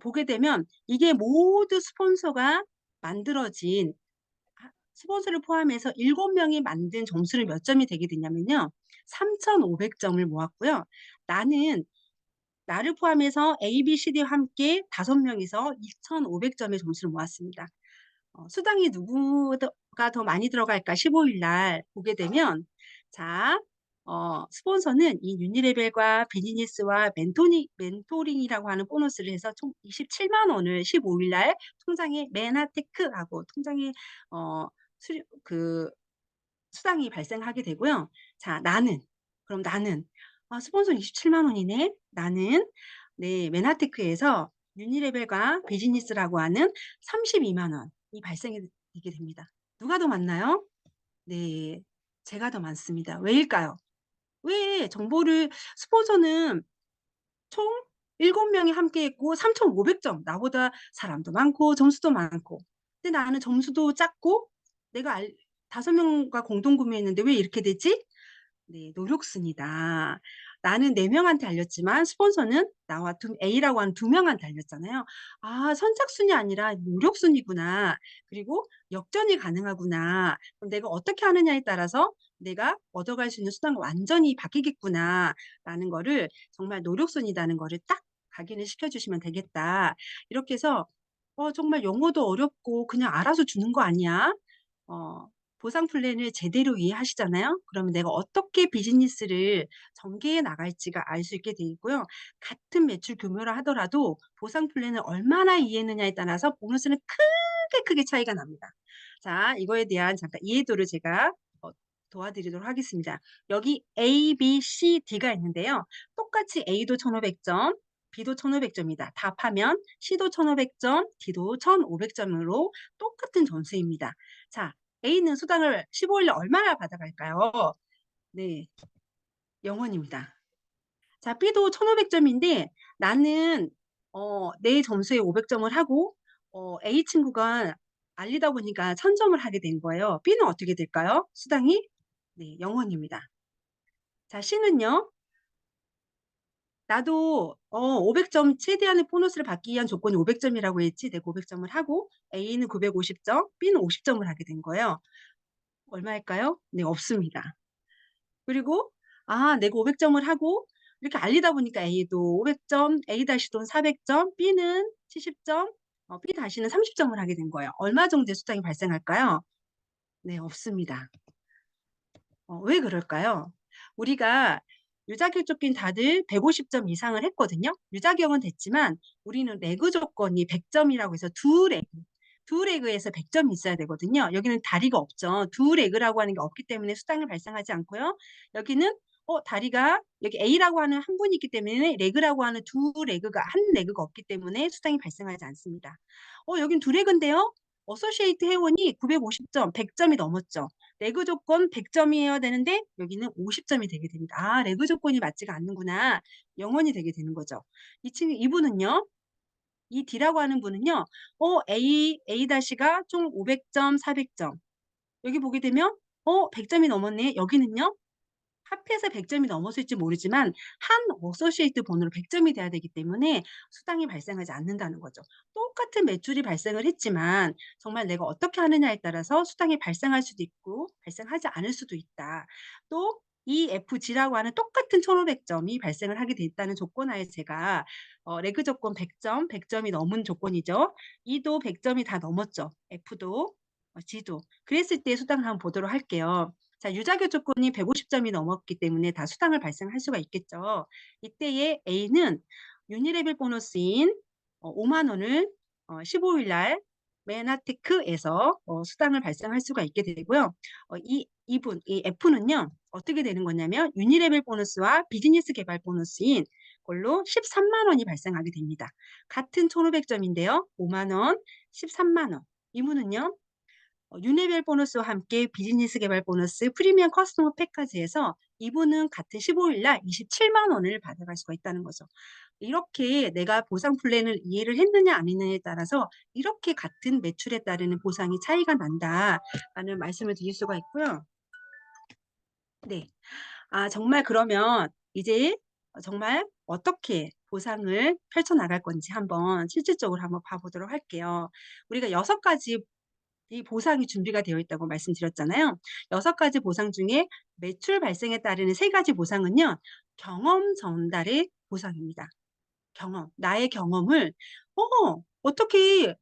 보게 되면 이게 모두 스폰서가 만들어진 스폰서를 포함해서 7 명이 만든 점수를 몇 점이 되게 되냐면요. 3,500 점을 모았고요. 나는 나를 포함해서 A, B, C, D와 함께 5 명이서 2,500 점의 점수를 모았습니다. 수당이 누구가 더 많이 들어갈까 15일 날 보게 되면 자 스폰서는 이 유니레벨과 비즈니스와 멘토링이라고 하는 보너스를 해서 총 27만 원을 15일 날 통장에 메나테크하고 통장에 어 수령 수당이 발생하게 되고요. 자 나는 스폰서 27만 원이네. 나는 네 메나테크에서 유니레벨과 비즈니스라고 하는 32만 원이 발생이 되게 됩니다. 누가 더 많나요? 네. 제가 더 많습니다. 왜일까요? 왜 정보를 스폰서는 총 7 명이 함께했고 3,500점 나보다 사람도 많고 점수도 많고. 근데 나는 점수도 작고 내가 5 명과 공동 구매했는데 왜 이렇게 되지? 네. 노력순이다. 나는 4 명한테 알렸지만 스폰서는 나와 A라고 하는 2 명한테 알렸잖아요. '아 선착순이 아니라 노력순이구나. 그리고 역전이 가능하구나. 그럼 내가 어떻게 하느냐에 따라서 내가 얻어갈 수 있는 수단이 완전히 바뀌겠구나.'라는 거를 정말 노력순이라는 거를 딱 각인을 시켜 주시면 되겠다. 이렇게 해서 정말 영어도 어렵고 그냥 알아서 주는 거 아니야? 어 보상 플랜을 제대로 이해하시잖아요. 그러면 내가 어떻게 비즈니스를 전개해 나갈지가 알 수 있게 되고요. 같은 매출 규모라 하더라도 보상 플랜을 얼마나 이해했느냐에 따라서 보너스는 크게 차이가 납니다. 자, 이거에 대한 잠깐 이해도를 제가 어 도와드리도록 하겠습니다. 여기 A, B, C, D가 있는데요. 똑같이 A도 1,500 점, B도 1,500 점이다. 답하면 C도 1,500 점, D도 1,500 점으로 똑같은 점수입니다. 자, A는 수당을 15일 얼마나 받아갈까요? 네. 0 원입니다. 자, B도 1,500 점인데 나는 내 점수에 500 점을 하고 A 친구가 알리다 보니까 1,000 점을 하게 된 거예요. B는 어떻게 될까요? 수당이? 네, 0 원입니다. 자, C는요. 나도 500점 최대한의 보너스를 받기 위한 조건이 500 점이라고 했지. 내가 500 점을 하고 A는 950 점, B는 50 점을 하게 된 거예요. 얼마일까요? 네, 없습니다. 그리고 내가 500 점을 하고 이렇게 알리다 보니까 A도 500 점, A-도 400 점, B는 70 점, B-는 30 점을 하게 된 거예요. 얼마 정도의 수당이 발생할까요? 네, 없습니다. 왜 그럴까요? 우리가 유자격 조건 다들 150점 이상을 했거든요. 유자격은 됐지만 우리는 레그 조건이 100 점이라고 해서 두 레그에서 100 점이 있어야 되거든요. 여기는 다리가 없죠. 두 레그라고 하는 게 없기 때문에 수당을 발생하지 않고요. 여기는 다리가 여기 A라고 하는 한 분이 있기 때문에 레그라고 하는 한 레그가 없기 때문에 수당이 발생하지 않습니다. 여긴 두 레그인데요. 어소시에이트 회원이 950 점, 100 점이 넘었죠. 레그 조건 100 점이어야 되는데 여기는 50 점이 되게 됩니다. '아 레그 조건이 맞지가 않는구나.' 0 원이 되게 되는 거죠. 이분은요. 이 D라고 하는 분은요. A-가 총 500 점, 400 점. 여기 보게 되면 100 점이 넘었네. 여기는요. 합해서 100 점이 넘었을지 모르지만 한 어소시에이트 번호로 100 점이 돼야 되기 때문에 수당이 발생하지 않는다는 거죠. 똑같은 매출이 발생을 했지만 정말 내가 어떻게 하느냐에 따라서 수당이 발생할 수도 있고 발생하지 않을 수도 있다. 또 이 FG라고 하는 똑같은 1,500 점이 발생을 하게 됐다는 조건 하에 제가 레그 조건 100 점, 100 점이 넘은 조건이죠. E도 100 점이 다 넘었죠. F도 G도. 그랬을 때 수당을 한번 보도록 할게요. 자, 유자격 조건이 150 점이 넘었기 때문에 다 수당을 발생할 수가 있겠죠. 이때에 A는 유니레벨 보너스인 5만 원을 15일 날 메나테크에서 수당을 발생할 수가 있게 되고요. 이 F는요. 어떻게 되는 거냐면 유니레벨 보너스와 비즈니스 개발 보너스인 걸로 13만 원이 발생하게 됩니다. 같은 1,500 점인데요. 5만 원, 13만 원. 이분은요. 유니벨 보너스와 함께 비즈니스 개발 보너스, 프리미엄 커스터머 팩까지 해서 이분은 같은 15일 날 27만 원을 받아갈 수가 있다는 거죠. 이렇게 내가 보상 플랜을 이해를 했느냐 안 했느냐에 따라서 이렇게 같은 매출에 따르는 보상이 차이가 난다라는 말씀을 드릴 수가 있고요. 네. 정말 그러면 이제 정말 어떻게 보상을 펼쳐 나갈 건지 한번 실질적으로 한번 봐 보도록 할게요. 우리가 6 가지 이 보상이 준비가 되어 있다고 말씀드렸잖아요. 6 가지 보상 중에 매출 발생에 따르는 3 가지 보상은요. 경험 전달의 보상입니다. 경험. 나의 경험을 어떻게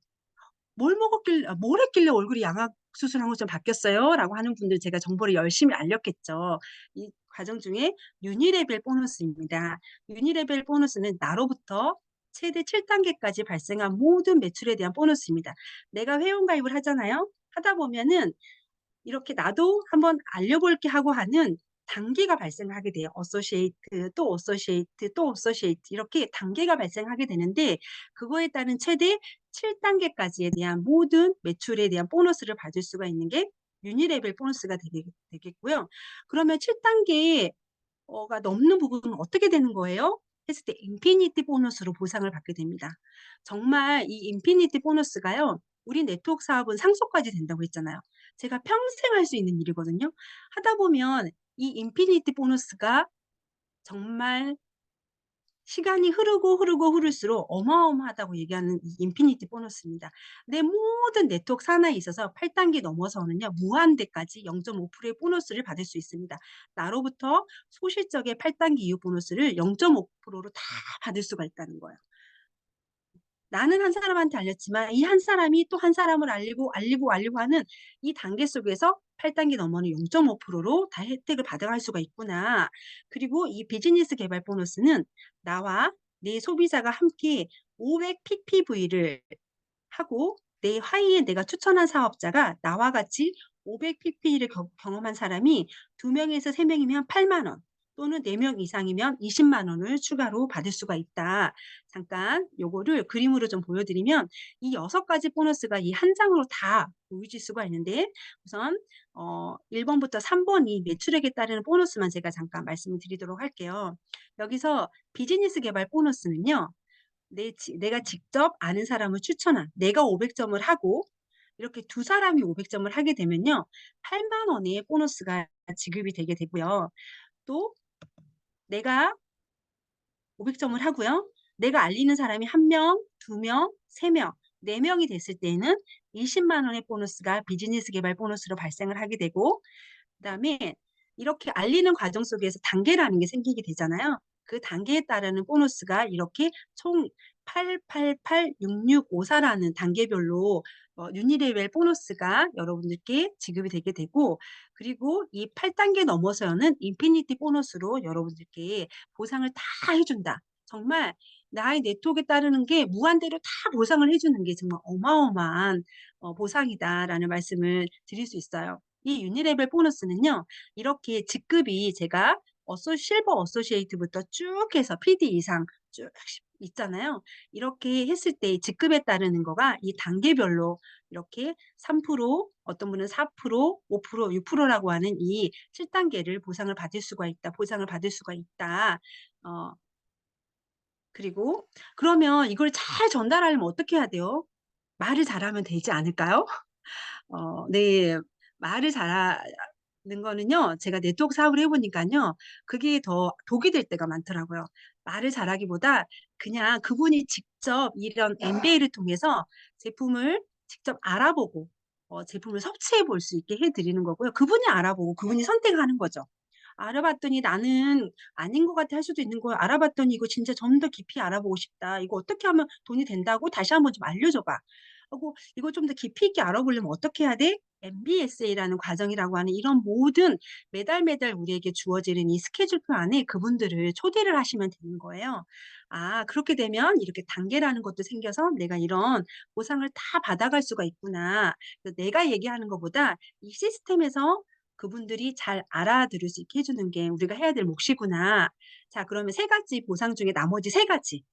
뭘 했길래 얼굴이 양악 수술한 것처럼 바뀌었어요?"라고 하는 분들 제가 정보를 열심히 알렸겠죠. 이 과정 중에 유니레벨 보너스입니다. 유니레벨 보너스는 나로부터 최대 7 단계까지 발생한 모든 매출에 대한 보너스입니다. 내가 회원 가입을 하잖아요. 하다 보면은 이렇게 '나도 한번 알려볼게.' 하고 하는 단계가 발생을 하게 돼요. 어소시에이트 또 어소시에이트 또 어소시에이트 이렇게 단계가 발생하게 되는데 그거에 따른 최대 7 단계까지에 대한 모든 매출에 대한 보너스를 받을 수가 있는 게 유니레벨 보너스가 되겠고요. 그러면 7 단계 가 넘는 부분은 어떻게 되는 거예요? 했을 때 인피니티 보너스로 보상을 받게 됩니다. 정말 이 인피니티 보너스가요. 우리 네트워크 사업은 상속까지 된다고 했잖아요. 제가 평생 할 수 있는 일이거든요. 하다 보면 이 인피니티 보너스가 정말 시간이 흐르고 흐를수록 어마어마하다고 얘기하는 이 인피니티 보너스입니다. 내 모든 네트워크 산하에 있어서 8 단계 넘어서는요. 무한대까지 0.5%의 보너스를 받을 수 있습니다. 나로부터 소실적의 8 단계 이후 보너스를 0.5%로 다 받을 수가 있다는 거예요. 나는 한 사람한테 알렸지만 이 한 사람이 또 한 사람을 알리고 하는 이 단계 속에서 8 단계 넘어는 0.5%로 다 혜택을 받아갈 수가 있구나. 그리고 이 비즈니스 개발 보너스는 나와 내 소비자가 함께 500 ppv를 하고 내 하위에 내가 추천한 사업자가 나와 같이 500 pp를 경험한 사람이 2 명에서 3 명이면 8만 원 또는 4명 이상이면 20만 원을 추가로 받을 수가 있다. 잠깐 요거를 그림으로 좀 보여 드리면 이 6 가지 보너스가 이 한 장으로 다 보여질 수가 있는데 우선 1 번부터 3 번이 매출액에 따르는 보너스만 제가 잠깐 말씀을 드리도록 할게요. 여기서 비즈니스 개발 보너스는요. 내가 직접 아는 사람을 추천한 내가 500 점을 하고 이렇게 두 사람이 500 점을 하게 되면요. 8만 원의 보너스가 지급이 되게 되고요. 또 내가 500 점을 하고요. 내가 알리는 사람이 1 명, 2 명, 3 명, 4 명이 됐을 때에는 20만 원의 보너스가 비즈니스 개발 보너스로 발생을 하게 되고 그다음에 이렇게 알리는 과정 속에서 단계라는 게 생기게 되잖아요. 그 단계에 따르는 보너스가 이렇게 총 8886654라는 단계별로 유니레벨 보너스가 여러분들께 지급이 되게 되고 그리고 이 8 단계 넘어서는 인피니티 보너스로 여러분들께 보상을 다 해 준다. 정말 나의 네트워크에 따르는 게 무한대로 다 보상을 해 주는 게 정말 어마어마한 보상이다라는 말씀을 드릴 수 있어요. 이 유니레벨 보너스는요. 이렇게 직급이 제가 실버 어소시에이트부터 쭉 해서 PD 이상 쭉 있잖아요. 이렇게 했을 때 직급에 따르는 거가 이 단계별로 이렇게 3% 어떤 분은 4% 5% 6%라고 하는 이 7 단계를 보상을 받을 수가 있다. 보상을 받을 수가 있다. 어 그리고 그러면 이걸 잘 전달하려면 어떻게 해야 돼요? 말을 잘하면 되지 않을까요? 네. 말을 잘하는 거는요. 제가 네트워크 사업을 해 보니깐요. 그게 더 독이 될 때가 많더라고요. 말을 잘하기보다 그냥 그분이 직접 이런 MBA를 통해서 제품을 직접 알아보고 제품을 섭취해 볼 수 있게 해 드리는 거고요. 그분이 알아보고 그분이 선택하는 거죠. 알아봤더니 '나는 아닌 것 같아.' 할 수도 있는 거예요. 알아봤더니 '이거 진짜 좀 더 깊이 알아보고 싶다. 이거 어떻게 하면 돈이 된다고? 다시 한번 좀 알려줘 봐.' 하고 "이거 좀 더 깊이 있게 알아보려면 어떻게 해야 돼?" MBSA라는 과정이라고 하는 이런 모든 매달 우리에게 주어지는 이 스케줄표 안에 그분들을 초대를 하시면 되는 거예요. 아 그렇게 되면 이렇게 단계라는 것도 생겨서 '내가 이런 보상을 다 받아갈 수가 있구나.' 그래서 내가 얘기하는 것보다 이 시스템에서 그분들이 잘 알아들을 수 있게 해 주는 게 우리가 해야 될 몫이구나. 자 그러면 3 가지 보상 중에 나머지 3 가지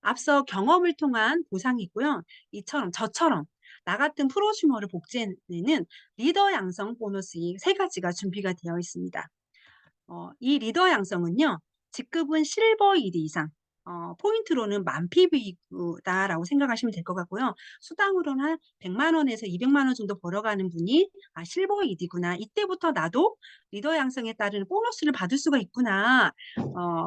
앞서 경험을 통한 보상이 있고요. 이처럼 저처럼 나 같은 프로슈머를 복제해내는 리더 양성 보너스 이 3 가지가 준비가 되어 있습니다. 이 리더 양성은요. 직급은 실버 ED 이상 포인트로는 10,000 PV다라고 생각하시면 될 것 같고요. 수당으로는 한 100만 원에서 200만 원 정도 벌어가는 분이 '아 실버 ED구나. 이때부터 나도 리더 양성에 따르는 보너스를 받을 수가 있구나.'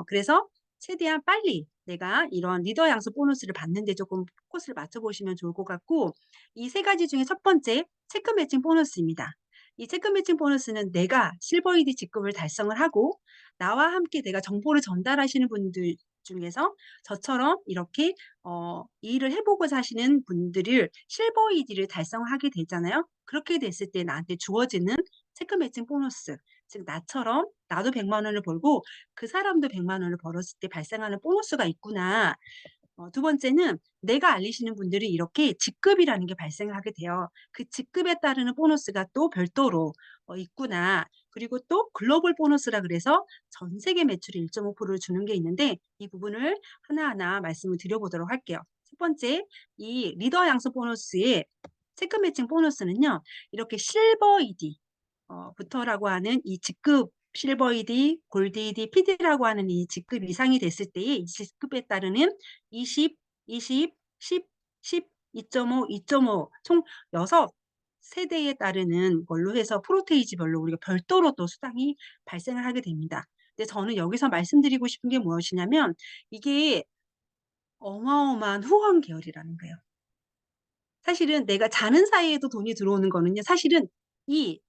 그래서 최대한 빨리 내가 이런 리더 양성 보너스를 받는 데 조금 포커스를 맞춰 보시면 좋을 것 같고 이 3 가지 중에 첫 번째 체크 매칭 보너스입니다. 이 체크 매칭 보너스는 내가 실버 ED 직급을 달성을 하고 나와 함께 내가 정보를 전달하시는 분들 중에서 저처럼 이렇게 이 일을 해 보고자 하시는 분들을 실버 ED를 달성하게 되잖아요. 그렇게 됐을 때 나한테 주어지는 체크 매칭 보너스, 즉 나처럼 나도 100만 원을 벌고 그 사람도 100만 원을 벌었을 때 발생하는 보너스가 있구나. 두 번째는 내가 알리시는 분들이 이렇게 직급이라는 게 발생을 하게 돼요. 그 직급에 따르는 보너스가 또 별도로 있구나. 그리고 또 글로벌 보너스라 그래서 전 세계 매출의 1.5%를 주는 게 있는데 이 부분을 하나하나 말씀을 드려 보도록 할게요. 첫 번째, 이 리더 양수 보너스의 체크 매칭 보너스는요. 이렇게 실버 ED 부터라고 하는 이 직급 실버 ED, 골드 ED, PD라고 하는 이 직급 이상이 됐을 때의 이 직급에 따르는 20, 20, 10, 10, 2.5, 2.5 총 6 세대에 따르는 걸로 해서 프로테이지별로 우리가 별도로 또 수당이 발생을 하게 됩니다. 근데 저는 여기서 말씀드리고 싶은 게 무엇이냐면 이게 어마어마한 후원 계열이라는 거예요. 사실은 내가 자는 사이에도 돈이 들어오는 거는요. 사실은 이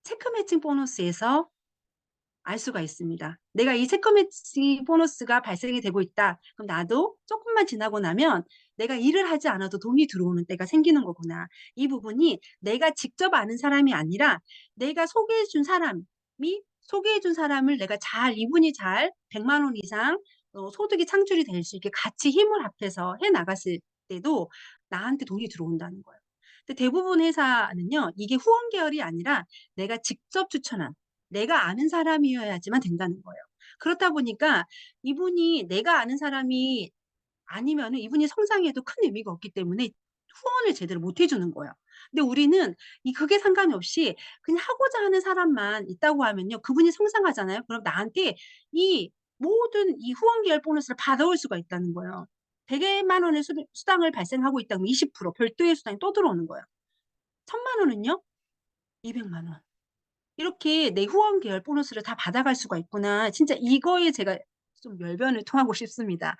체크 매칭 보너스에서 알 수가 있습니다. '내가 이 체크 매치 보너스가 발생이 되고 있다. 그럼 나도 쪼끔만 지나고 나면 내가 일을 하지 않아도 돈이 들어오는 때가 생기는 거구나.' 이 부분이 내가 직접 아는 사람이 아니라 내가 소개해 준 사람이 소개해 준 사람을 내가 잘 이분이 잘 100만 원 이상 소득이 창출이 될 수 있게 같이 힘을 합해서 해 나갔을 때도 나한테 돈이 들어온다는 거예요. 근데 대부분 회사는요. 이게 후원 계열이 아니라 내가 직접 추천한 내가 아는 사람이어야지만 된다는 거예요. 그렇다 보니까 이분이 내가 아는 사람이 아니면은 이분이 성장해도 큰 의미가 없기 때문에 후원을 제대로 못 해 주는 거예요. 근데 우리는 그게 상관이 없이 그냥 하고자 하는 사람만 있다고 하면요. 그분이 성장하잖아요. 그럼 나한테 이 모든 이 후원 계열 보너스를 받아올 수가 있다는 거예요. 100만 원의 수당을 발생하고 있다면 20% 별도의 수당이 또 들어오는 거예요. 1,000만 원은요 200만 원. 이렇게 내 후원 계열 보너스를 다 받아갈 수가 있구나. 진짜 이거에 제가 좀 열변을 토하고 싶습니다.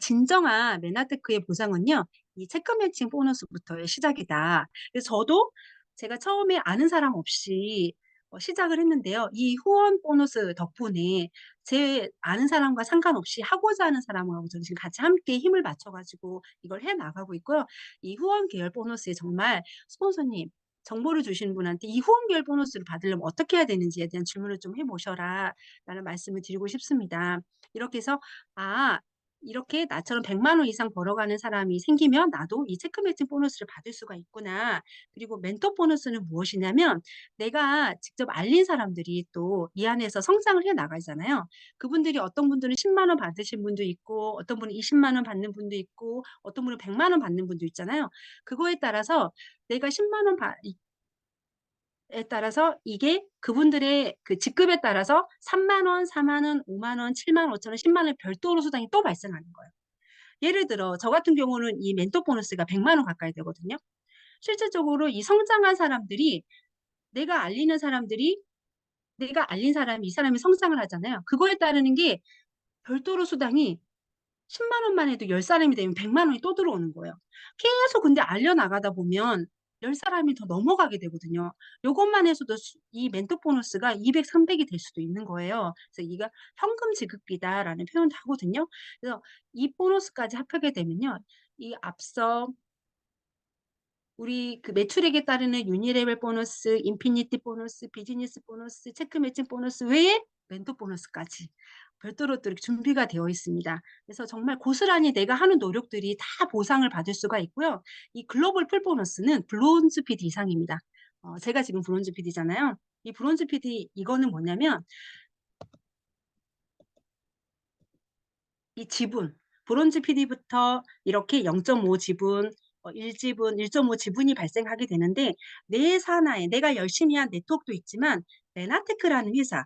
진정한 맨하테크의 보상은요. 이 체크 매칭 보너스부터의 시작이다. 그래서 저도 제가 처음에 아는 사람 없이 시작을 했는데요. 이 후원 보너스 덕분에 제 아는 사람과 상관없이 하고자 하는 사람하고 저는 지금 같이 함께 힘을 맞춰 가지고 이걸 해 나가고 있고요. 이 후원 계열 보너스에 정말 스폰서님 정보를 주신 분한테 "이 후원 계열 보너스를 받으려면 어떻게 해야 되는지에 대한 질문을 좀 해 보셔라."라는 말씀을 드리고 싶습니다. 이렇게 해서 '아 이렇게 나처럼 100만 원 이상 벌어가는 사람이 생기면 나도 이 체크 매칭 보너스를 받을 수가 있구나.' 그리고 멘토 보너스는 무엇이냐면 내가 직접 알린 사람들이 또 이 안에서 성장을 해 나가잖아요. 그분들이 어떤 분들은 10만 원 받으신 분도 있고 어떤 분은 20만 원 받는 분도 있고 어떤 분은 100만 원 받는 분도 있잖아요. 그거에 따라서 내가 10만 원 받 에 따라서 이게 그분들의 그 직급에 따라서 3만 원, 4만 원, 5만 원, 7만 5천 원, 10만 원 별도로 수당이 또 발생하는 거예요. 예를 들어 저 같은 경우는 이 멘토 보너스가 100만 원 가까이 되거든요. 실질적으로 이 성장한 사람들이 내가 알리는 사람들이 내가 알린 사람이 이 사람이 성장을 하잖아요. 그거에 따르는 게 별도로 수당이 10만 원만 해도 10 사람이 되면 100만 원이 또 들어오는 거예요. 계속 근데 알려 나가다 보면 10 사람이 더 넘어가게 되거든요. 요것만 해서도 이 멘토 보너스가 200, 300이 될 수도 있는 거예요. 그래서 이가 "현금 지급비다."라는 표현도 하거든요. 그래서 이 보너스까지 합하게 되면요. 이 앞서 우리 그 매출액에 따르는 유니레벨 보너스, 인피니티 보너스, 비즈니스 보너스, 체크 매칭 보너스 외에 멘토 보너스까지 별도로 또 이렇게 준비가 되어 있습니다. 그래서 정말 고스란히 내가 하는 노력들이 다 보상을 받을 수가 있고요. 이 글로벌 풀 보너스는 브론즈 PD 이상입니다. 제가 지금 브론즈 PD잖아요. 이 브론즈 PD 이거는 뭐냐면 이 지분, 브론즈 PD부터 이렇게 0.5 지분, 1 지분, 1.5 지분이 발생하게 되는데 내 산하에 내가 열심히 한 네트워크도 있지만 메나테크라는 회사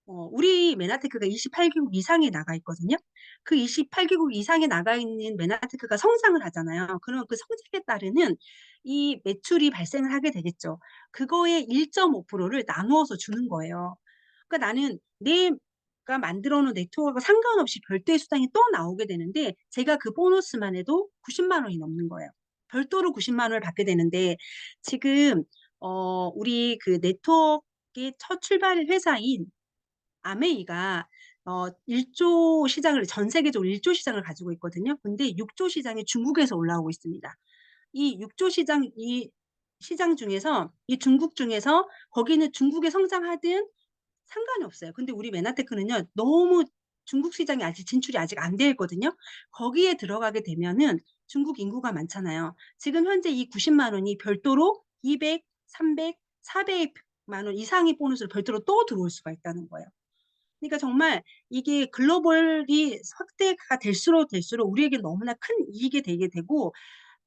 우리 메나테크가 28 개국 이상에 나가 있거든요. 그 28 개국 이상에 나가 있는 메나테크가 성장을 하잖아요. 그러면 그 성장에 따르는 이 매출이 발생을 하게 되겠죠. 그거의 1.5%를 나누어서 주는 거예요. 그러니까 나는 내가 만들어 놓은 네트워크와 상관없이 별도의 수당이 또 나오게 되는데 제가 그 보너스만 해도 90만 원이 넘는 거예요. 별도로 90만 원을 받게 되는데 지금 우리 그 네트워크의 첫 출발 회사인 아메이가 1조 시장을 전 세계적으로 1조 시장을 가지고 있거든요. 근데 6조 시장이 중국에서 올라오고 있습니다. 이 6조 시장 이 시장 중에서 이 중국 중에서 거기는 중국에 성장하든 상관이 없어요. 근데 우리 메나테크는요. 너무 중국 시장에 아직 진출이 아직 안 되어 있거든요. 거기에 들어가게 되면은 중국 인구가 많잖아요. 지금 현재 이 9 0만 원이 별도로 200, 300, 400만 원 이상의 보너스로 별도로 또 들어올 수가 있다는 거예요. 그러니까 정말 이게 글로벌이 확대가 될수록 우리에게 너무나 큰 이익이 되게 되고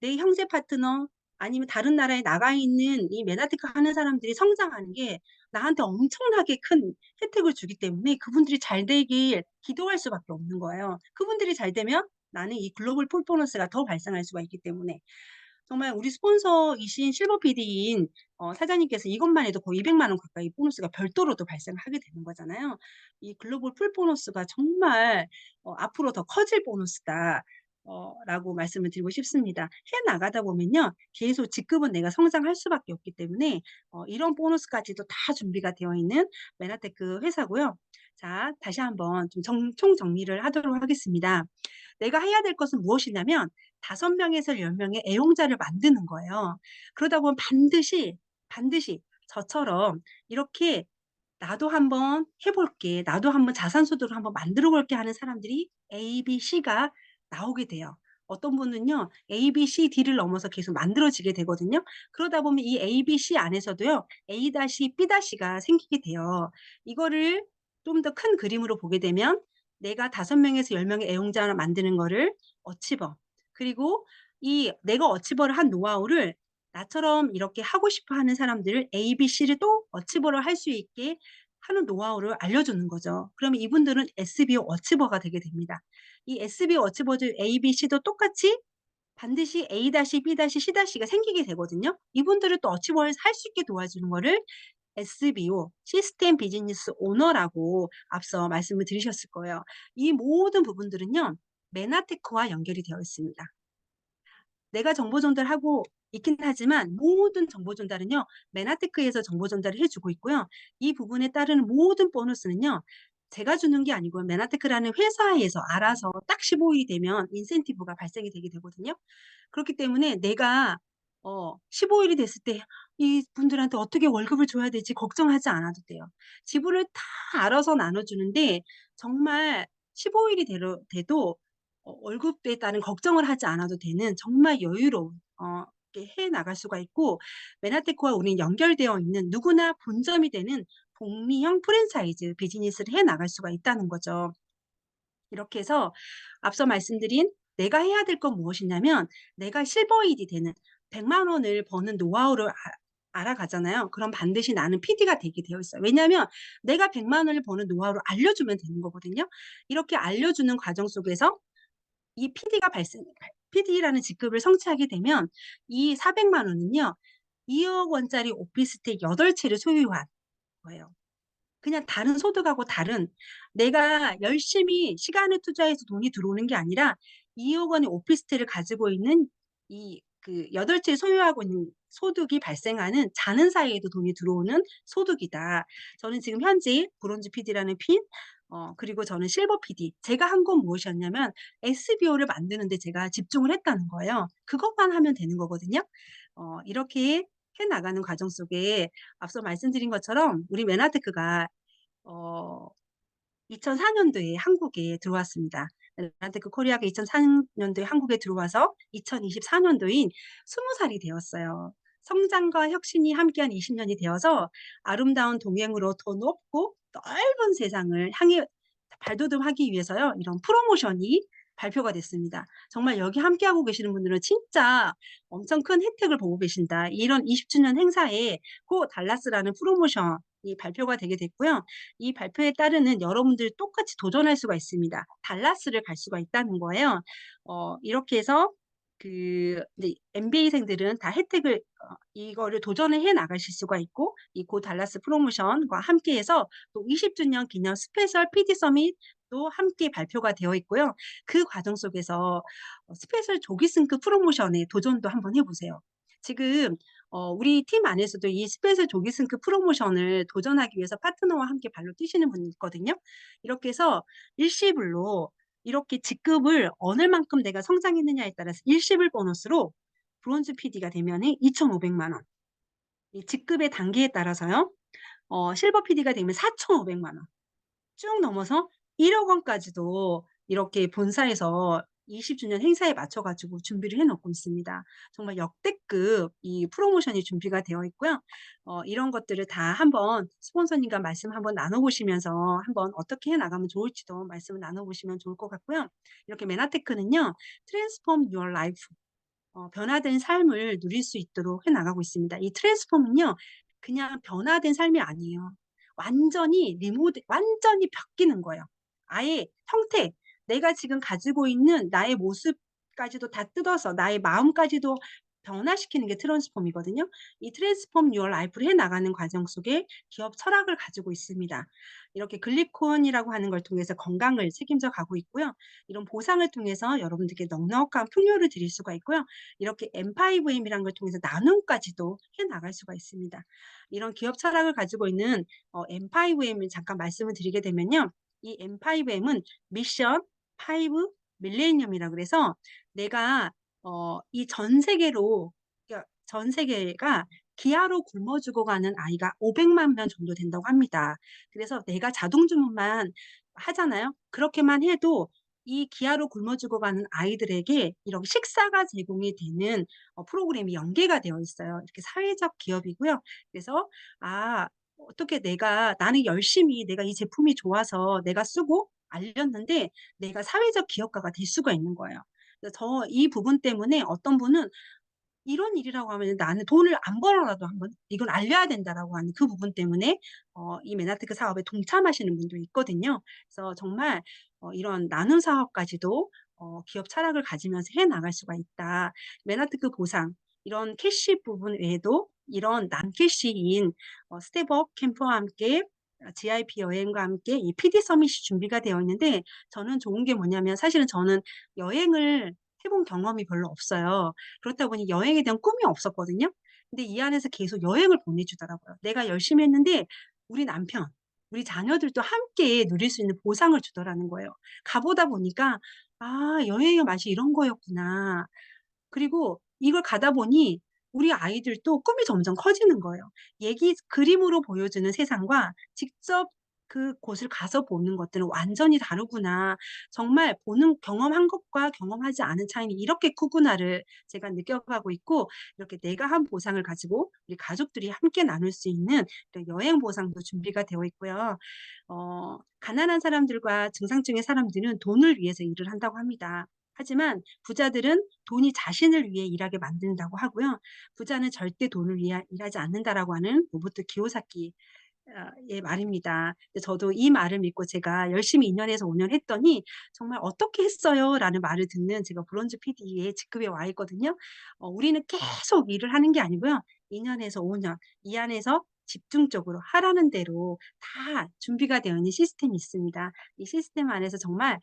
내 형제 파트너 아니면 다른 나라에 나가 있는 이 메나테크 하는 사람들이 성장하는 게 나한테 엄청나게 큰 혜택을 주기 때문에 그분들이 잘 되길 기도할 수밖에 없는 거예요. 그분들이 잘 되면 나는 이 글로벌 퍼포먼스가 더 발생할 수가 있기 때문에. 정말 우리 스폰서이신 실버 PD인 사장님께서 이것만 해도 거의 200만 원 가까이 보너스가 별도로 또 발생을 하게 되는 거잖아요. 이 글로벌 풀 보너스가 정말 앞으로 더 커질 보너스다. 라고 말씀을 드리고 싶습니다. 해 나가다 보면요. 계속 직급은 내가 성장할 수밖에 없기 때문에 이런 보너스까지도 다 준비가 되어 있는 메나테크 회사고요. 자, 다시 한번 좀 총정리를 하도록 하겠습니다. 내가 해야 될 것은 무엇이냐면 5명에서 10명의 애용자를 만드는 거예요. 그러다 보면 반드시 저처럼 이렇게 '나도 한번 해 볼게. 나도 한번 자산소득을 한번 만들어 볼게.' 하는 사람들이 A, B, C가 나오게 돼요. 어떤 분은요. A, B, C, D를 넘어서 계속 만들어지게 되거든요. 그러다 보면 이 A, B, C 안에서도요. A 다시 B 다시가 생기게 돼요. 이거를 좀 더 큰 그림으로 보게 되면 내가 5명에서 10명의 애용자를 만드는 거를 어치버 그리고 이 내가 어치버를 한 노하우를 나처럼 이렇게 하고 싶어 하는 사람들을 A, B, C를 또 어치버를 할 수 있게 하는 노하우를 알려주는 거죠. 그러면 이분들은 SBO 어치버가 되게 됩니다. 이 SBO 어치버들 A, B, C도 똑같이 반드시 A 다시 B 다시 C 다시가 생기게 되거든요. 이분들을 또 어치버를 할 수 있게 도와주는 거를 SBO 시스템 비즈니스 오너라고 앞서 말씀을 드리셨을 거예요. 이 모든 부분들은요. 메나테크와 연결이 되어 있습니다. 내가 정보 전달하고 있긴 하지만 모든 정보 전달은요. 메나테크에서 정보 전달을 해 주고 있고요. 이 부분에 따르는 모든 보너스는요. 제가 주는 게 아니고요. 메나테크라는 회사에서 알아서 딱 15일이 되면 인센티브가 발생이 되게 되거든요. 그렇기 때문에 내가 15일이 됐을 때 이분들한테 어떻게 월급을 줘야 될지 걱정하지 않아도 돼요. 지불을 다 알아서 나눠 주는데 정말 15일이 돼도 월급에 따른 걱정을 하지 않아도 되는 정말 여유로운 이렇게 해 나갈 수가 있고 메나테크와 우리는 연결되어 있는 누구나 본점이 되는 복리형 프랜차이즈 비즈니스를 해 나갈 수가 있다는 거죠. 이렇게 해서 앞서 말씀드린 내가 해야 될 건 무엇이냐면 내가 실버일이 되는 100만 원을 버는 노하우를 알아가잖아요. 그럼 반드시 나는 PD가 되게 되어 있어요. 왜냐하면 내가 100만 원을 버는 노하우를 알려주면 되는 거거든요. 이렇게 알려주는 과정 속에서 이 PD라는 직급을 성취하게 되면 이 400만 원은요. 2억 원짜리 오피스텔 8 채를 소유한 거예요. 그냥 다른 소득하고 다른 내가 열심히 시간을 투자해서 돈이 들어오는 게 아니라 2억 원의 오피스텔을 가지고 있는 이 그 8 채 소유하고 있는 소득이 발생하는 자는 사이에도 돈이 들어오는 소득이다. 저는 지금 현재 브론즈 PD라는 핀 그리고 저는 실버 PD 제가 한 건 무엇이었냐면 SBO를 만드는 데 제가 집중을 했다는 거예요. 그것만 하면 되는 거거든요. 이렇게 해 나가는 과정 속에 앞서 말씀드린 것처럼 우리 메나테크가 어 2004 년도에 한국에 들어왔습니다. 르란테크 코리아가 2004 년도에 한국에 들어와서 2024 년도인 20 살이 되었어요. 성장과 혁신이 함께한 20 년이 되어서 아름다운 동행으로 더 높고 넓은 세상을 향해 발돋움하기 위해서요. 이런 프로모션이 발표가 됐습니다. 정말 여기 함께하고 계시는 분들은 진짜 엄청 큰 혜택을 보고 계신다. 이런 20 주년 행사에 고 달라스라는 프로모션이 발표가 되게 됐고요. 이 발표에 따르는 여러분들 똑같이 도전할 수가 있습니다. 달라스를 갈 수가 있다는 거예요. 이렇게 해서 이제 MBA생들은 다 혜택을 이거를 도전을 해 나가실 수가 있고 이 고 달라스 프로모션과 함께해서 또 20 주년 기념 스페셜 PD 서밋도 함께 발표가 되어 있고요. 그 과정 속에서 스페셜 조기승급 프로모션에 도전도 한번 해 보세요. 지금 우리 팀 안에서도 이 스페셜 조기승크 프로모션을 도전하기 위해서 파트너와 함께 발로 뛰시는 분이 있거든요. 이렇게 해서 일시불로 이렇게 직급을 어느 만큼 내가 성장했느냐에 따라서 일시불 보너스로 브론즈 PD가 되면은 2,500만 원. 이 직급의 단계에 따라서요. 실버 PD가 되면 4,500만 원. 쭉 넘어서 1억 원까지도 이렇게 본사에서 20주년 행사에 맞춰 가지고 준비를 해 놓고 있습니다. 정말 역대급 이 프로모션이 준비가 되어 있고요. 이런 것들을 다 한번 스폰서님과 말씀 한번 나눠 보시면서 한번 어떻게 해 나가면 좋을지도 말씀을 나눠 보시면 좋을 것 같고요. 이렇게 메나테크는요. 트랜스폼 유어 라이프, 변화된 삶을 누릴 수 있도록 해 나가고 있습니다. 이 트랜스폼은요. 그냥 변화된 삶이 아니에요. 완전히 바뀌는 거예요. 아예 형태, 내가 지금 가지고 있는 나의 모습까지도 다 뜯어서 나의 마음까지도 변화시키는 게 트랜스폼이거든요. 이 트랜스폼 유어 라이프를 해 나가는 과정 속에 기업 철학을 가지고 있습니다. 이렇게 글리콘이라고 하는 걸 통해서 건강을 책임져 가고 있고요. 이런 보상을 통해서 여러분들께 넉넉한 풍요를 드릴 수가 있고요. 이렇게 M5M이라는 걸 통해서 나눔까지도 해 나갈 수가 있습니다. 이런 기업 철학을 가지고 있는 M5M을 잠깐 말씀을 드리게 되면요. 이 M5M은 미션 5 밀레니엄이라 그래서 내가 이 전 세계로, 그러니까 전 세계가 기아로 굶어 죽어가는 아이가 500만 명 정도 된다고 합니다. 그래서 내가 자동 주문만 하잖아요. 그렇게만 해도 이 기아로 굶어 죽어가는 아이들에게 이런 식사가 제공이 되는 프로그램이 연계가 되어 있어요. 이렇게 사회적 기업이고요. 그래서 어떻게 나는 열심히 내가 이 제품이 좋아서 내가 쓰고 알렸는데 내가 사회적 기업가가 될 수가 있는 거예요. 그래서 이 부분 때문에 어떤 분은 이런 일이라고 하면은 '나는 돈을 안 벌어라도 한번 이건 알려야 된다.'라고 하는 그 부분 때문에 이 메나테크 사업에 동참하시는 분도 있거든요. 그래서 정말 이런 나눔 사업까지도 기업 철학을 가지면서 해 나갈 수가 있다. 메나테크 보상, 이런 캐시 부분 외에도 이런 non-캐시인 스텝업 캠프와 함께 GIP 여행과 함께 이 PD 서밋이 준비가 되어 있는데, 저는 좋은 게 뭐냐면 사실은 저는 여행을 해본 경험이 별로 없어요. 그렇다 보니 여행에 대한 꿈이 없었거든요. 근데 이 안에서 계속 여행을 보내주더라고요. 내가 열심히 했는데 우리 남편, 우리 자녀들도 함께 누릴 수 있는 보상을 주더라는 거예요. 가 보다 보니까 '아 여행의 맛이 이런 거였구나.' 그리고 이걸 가다 보니 우리 아이들도 꿈이 점점 커지는 거예요. 그림으로 보여주는 세상과 직접 그곳을 가서 보는 것들은 완전히 다르구나. 정말 경험한 것과 경험하지 않은 차이는 이렇게 크구나를 제가 느껴가고 있고, 이렇게 내가 한 보상을 가지고 우리 가족들이 함께 나눌 수 있는 이런 여행 보상도 준비가 되어 있고요. 가난한 사람들과 중상층의 사람들은 돈을 위해서 일을 한다고 합니다. 하지만 부자들은 돈이 자신을 위해 일하게 만든다고 하고요. 부자는 절대 돈을 위해 일하지 않는다라고 하는 로버트 키요사키 의 말입니다. 근데 저도 이 말을 믿고 제가 열심히 2 년에서 5년 했더니 "정말 어떻게 했어요?"라는 말을 듣는 제가 브론즈 PD의 직급에 와 있거든요. 우리는 계속 일을 하는 게 아니고요. 2 년에서 5년 이 안에서 집중적으로 하라는 대로 다 준비가 되어 있는 시스템이 있습니다. 이 시스템 안에서 정말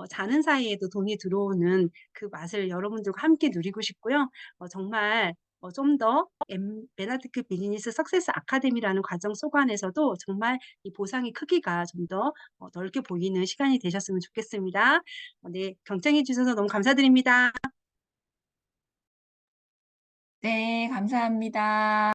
자는 사이에도 돈이 들어오는 그 맛을 여러분들과 함께 누리고 싶고요. 정말 좀 더 메나티크 비즈니스 석세스 아카데미라는 과정 속 안에서도 정말 이 보상의 크기가 좀 더 넓게 보이는 시간이 되셨으면 좋겠습니다. 네. 경청해 주셔서 너무 감사드립니다. 네, 감사합니다.